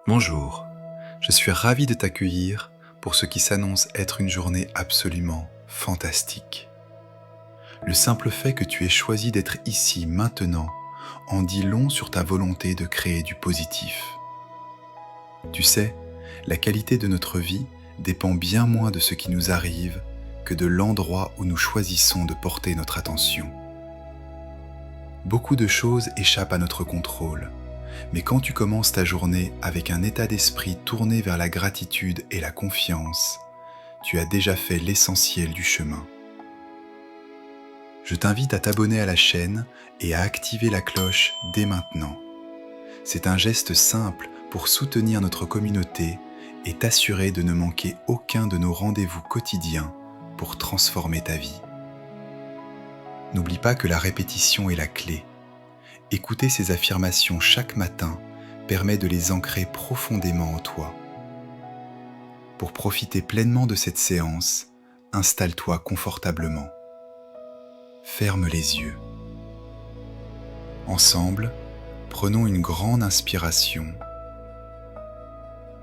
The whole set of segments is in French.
Bonjour, je suis ravi de t'accueillir pour ce qui s'annonce être une journée absolument fantastique. Le simple fait que tu aies choisi d'être ici maintenant en dit long sur ta volonté de créer du positif. Tu sais, la qualité de notre vie dépend bien moins de ce qui nous arrive que de l'endroit où nous choisissons de porter notre attention. Beaucoup de choses échappent à notre contrôle. Mais quand tu commences ta journée avec un état d'esprit tourné vers la gratitude et la confiance, tu as déjà fait l'essentiel du chemin. Je t'invite à t'abonner à la chaîne et à activer la cloche dès maintenant. C'est un geste simple pour soutenir notre communauté et t'assurer de ne manquer aucun de nos rendez-vous quotidiens pour transformer ta vie. N'oublie pas que la répétition est la clé. Écouter ces affirmations chaque matin permet de les ancrer profondément en toi. Pour profiter pleinement de cette séance, installe-toi confortablement. Ferme les yeux. Ensemble, prenons une grande inspiration.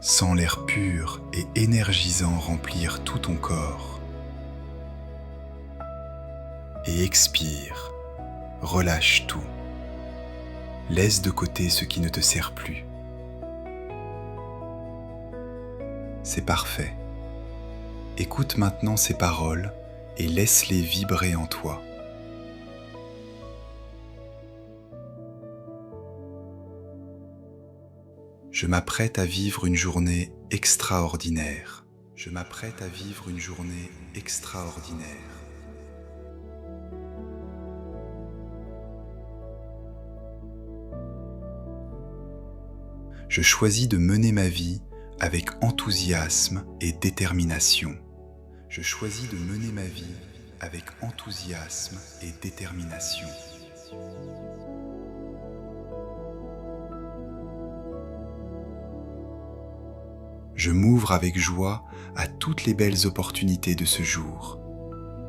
Sens l'air pur et énergisant remplir tout ton corps. Et expire. Relâche tout. Laisse de côté ce qui ne te sert plus. C'est parfait. Écoute maintenant ces paroles et laisse-les vibrer en toi. Je m'apprête à vivre une journée extraordinaire. Je m'apprête à vivre une journée extraordinaire. Je choisis de mener ma vie avec enthousiasme et détermination. Je choisis de mener ma vie avec enthousiasme et détermination. Je m'ouvre avec joie à toutes les belles opportunités de ce jour.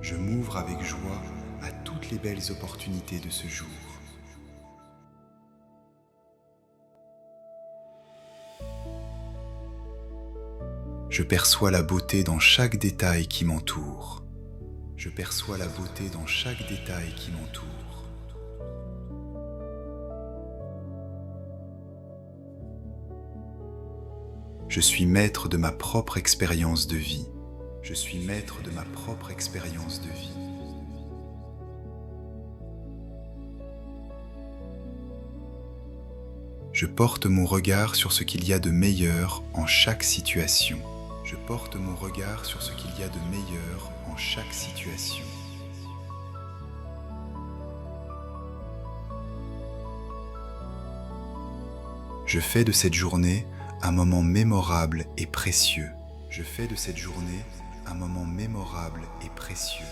Je m'ouvre avec joie à toutes les belles opportunités de ce jour. Je perçois la beauté dans chaque détail qui m'entoure. Je perçois la beauté dans chaque détail qui m'entoure. Je suis maître de ma propre expérience de vie. Je suis maître de ma propre expérience de vie. Je porte mon regard sur ce qu'il y a de meilleur en chaque situation. Je porte mon regard sur ce qu'il y a de meilleur en chaque situation. Je fais de cette journée un moment mémorable et précieux. Je fais de cette journée un moment mémorable et précieux.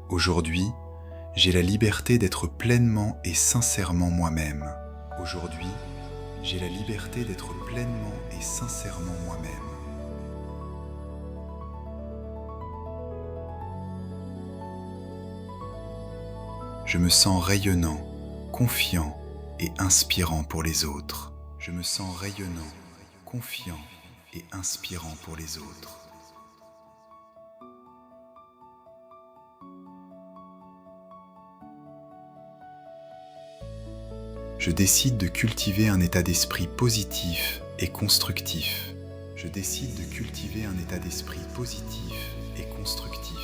Aujourd'hui, j'ai la liberté d'être pleinement et sincèrement moi-même. Aujourd'hui, j'ai la liberté d'être pleinement et sincèrement moi-même. Je me sens rayonnant, confiant et inspirant pour les autres. Je me sens rayonnant, confiant et inspirant pour les autres. Je décide de cultiver un état d'esprit positif et constructif. Je décide de cultiver un état d'esprit positif et constructif.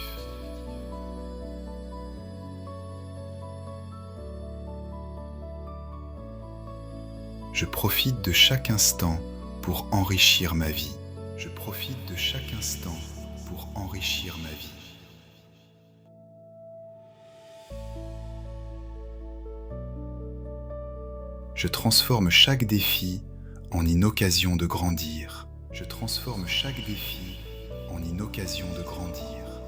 Je profite de chaque instant pour enrichir ma vie. Je profite de chaque instant pour enrichir ma vie. Je transforme chaque défi en une occasion de grandir. Je transforme chaque défi en une occasion de grandir.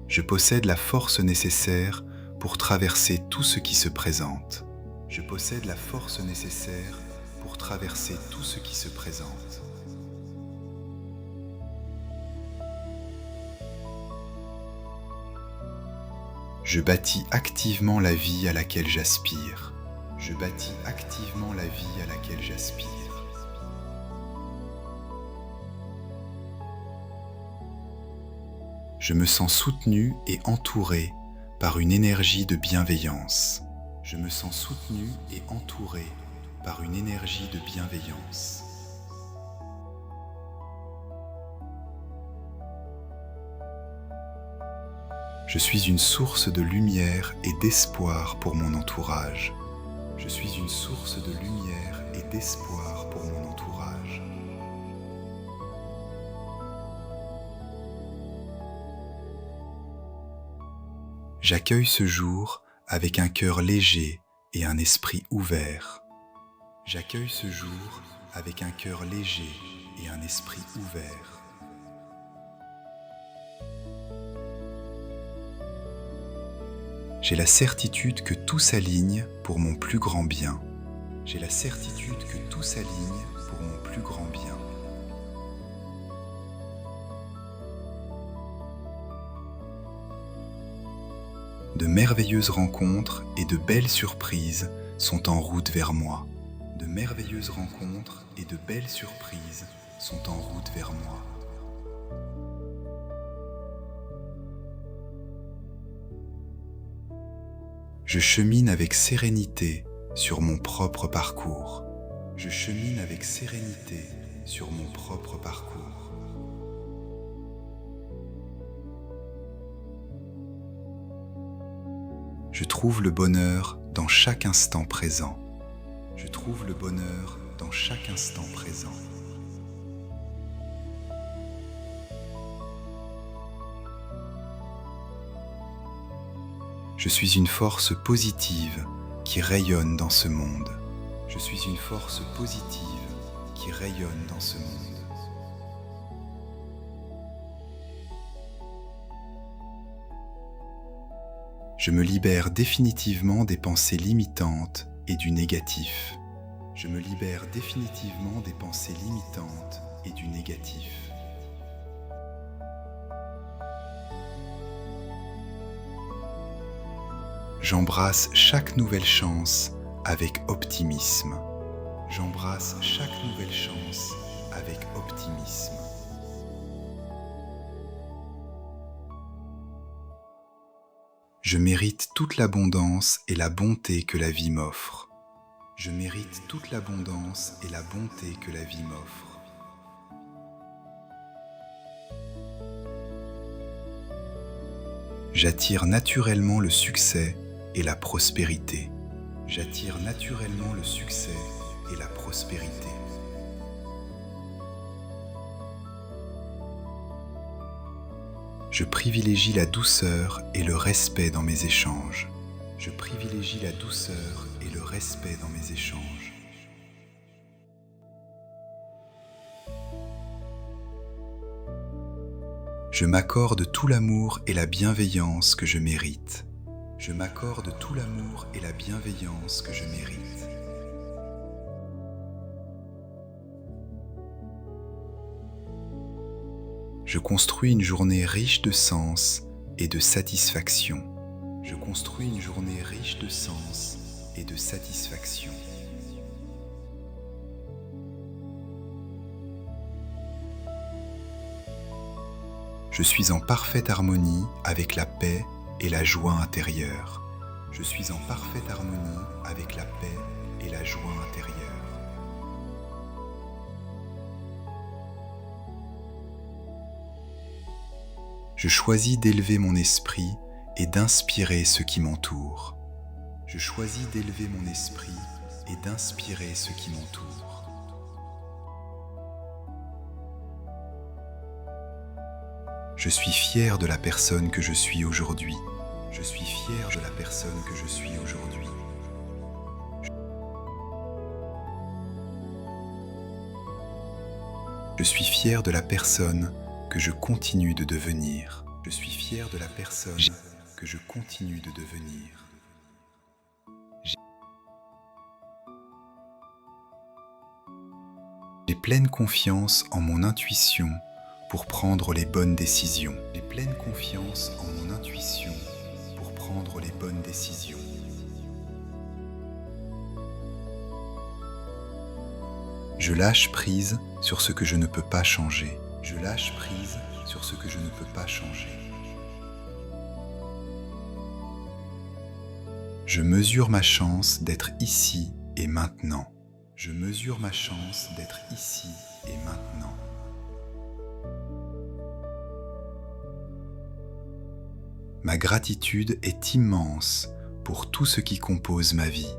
Je possède la force nécessaire pour traverser tout ce qui se présente. Je possède la force nécessaire pour traverser tout ce qui se présente. Je bâtis activement la vie à laquelle j'aspire. Je bâtis activement la vie à laquelle j'aspire. Je me sens soutenu et entouré par une énergie de bienveillance. Je me sens soutenu et entouré par une énergie de bienveillance. Je suis une source de lumière et d'espoir pour mon entourage. Je suis une source de lumière et d'espoir pour mon entourage. J'accueille ce jour avec un cœur léger et un esprit ouvert. J'accueille ce jour avec un cœur léger et un esprit ouvert. J'ai la certitude que tout s'aligne pour mon plus grand bien. J'ai la certitude que tout s'aligne pour mon plus grand bien. De merveilleuses rencontres et de belles surprises sont en route vers moi. De merveilleuses rencontres et de belles surprises sont en route vers moi. Je chemine avec sérénité sur mon propre parcours. Je chemine avec sérénité sur mon propre parcours. Je trouve le bonheur dans chaque instant présent. Je trouve le bonheur dans chaque instant présent. Je suis une force positive qui rayonne dans ce monde. Je suis une force positive qui rayonne dans ce monde. Je me libère définitivement des pensées limitantes et du négatif. Je me libère définitivement des pensées limitantes et du négatif. J'embrasse chaque nouvelle chance avec optimisme. J'embrasse chaque nouvelle chance avec optimisme. Je mérite toute l'abondance et la bonté que la vie m'offre. Je mérite toute l'abondance et la bonté que la vie m'offre. J'attire naturellement le succès et la prospérité. J'attire naturellement le succès et la prospérité. Je privilégie la douceur et le respect dans mes échanges. Je privilégie la douceur et le respect dans mes échanges. Je m'accorde tout l'amour et la bienveillance que je mérite. Je m'accorde tout l'amour et la bienveillance que je mérite. Je construis une journée riche de sens et de satisfaction. Je construis une journée riche de sens et de satisfaction. Je suis en parfaite harmonie avec la paix et la joie intérieure. Je suis en parfaite harmonie avec la paix et la joie intérieure. Je choisis d'élever mon esprit et d'inspirer ceux qui m'entourent. Je choisis d'élever mon esprit et d'inspirer ceux qui m'entourent. Je suis fier de la personne que je suis aujourd'hui. Je suis fier de la personne que je suis aujourd'hui. Je suis fier de la personne que je continue de devenir. Je suis fier de la personne que je continue de devenir. J'ai pleine confiance en mon intuition pour prendre les bonnes décisions. J'ai pleine confiance en mon intuition pour prendre prendre les bonnes décisions. Je lâche prise sur ce que je ne peux pas changer. Je lâche prise sur ce que je ne peux pas changer. Je mesure ma chance d'être ici et maintenant. Je mesure ma chance d'être ici et maintenant. Ma gratitude est immense pour tout ce qui compose ma vie.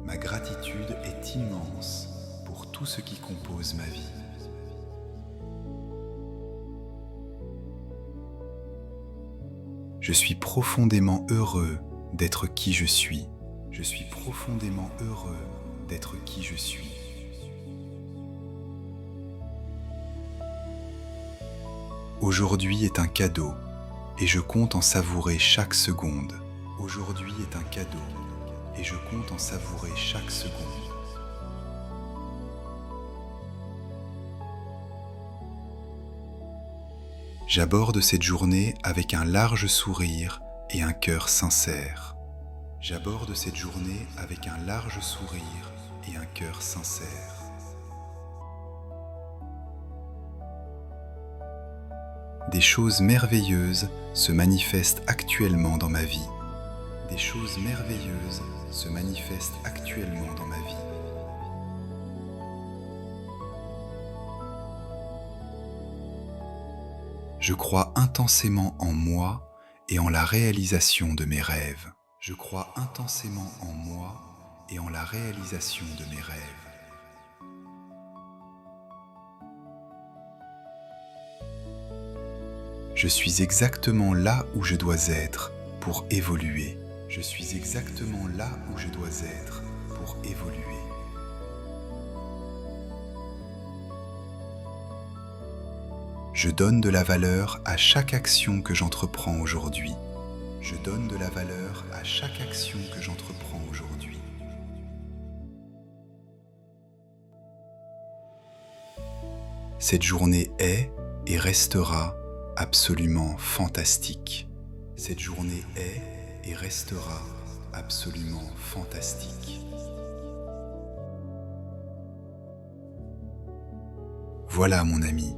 Ma gratitude est immense pour tout ce qui compose ma vie. Je suis profondément heureux d'être qui je suis. Je suis profondément heureux d'être qui je suis. Aujourd'hui est un cadeau et je compte en savourer chaque seconde. Aujourd'hui est un cadeau et je compte en savourer chaque seconde. J'aborde cette journée avec un large sourire et un cœur sincère. J'aborde cette journée avec un large sourire et un cœur sincère. Des choses merveilleuses se manifestent actuellement dans ma vie. Des choses merveilleuses se manifestent actuellement dans ma vie. Je crois intensément en moi et en la réalisation de mes rêves. Je crois intensément en moi et en la réalisation de mes rêves. Je suis exactement là où je dois être pour évoluer. Je suis exactement là où je dois être pour évoluer. Je donne de la valeur à chaque action que j'entreprends aujourd'hui. Je donne de la valeur à chaque action que j'entreprends aujourd'hui. Cette journée est et restera absolument fantastique. Cette journée est et restera absolument fantastique. Voilà, mon ami,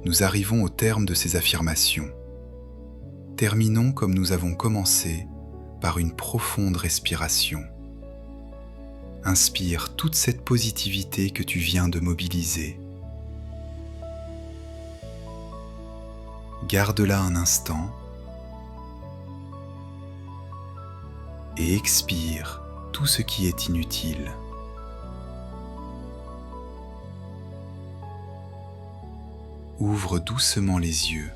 nous arrivons au terme de ces affirmations. Terminons comme nous avons commencé, par une profonde respiration. Inspire toute cette positivité que tu viens de mobiliser. Garde-la un instant et expire tout ce qui est inutile. Ouvre doucement les yeux.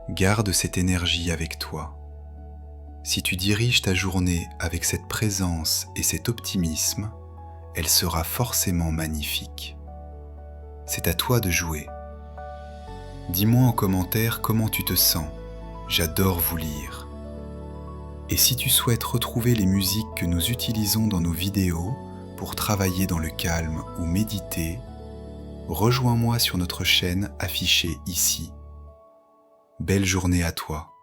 Garde cette énergie avec toi. Si tu diriges ta journée avec cette présence et cet optimisme, elle sera forcément magnifique. C'est à toi de jouer. Dis-moi en commentaire comment tu te sens. J'adore vous lire. Et si tu souhaites retrouver les musiques que nous utilisons dans nos vidéos pour travailler dans le calme ou méditer, rejoins-moi sur notre chaîne affichée ici. Belle journée à toi.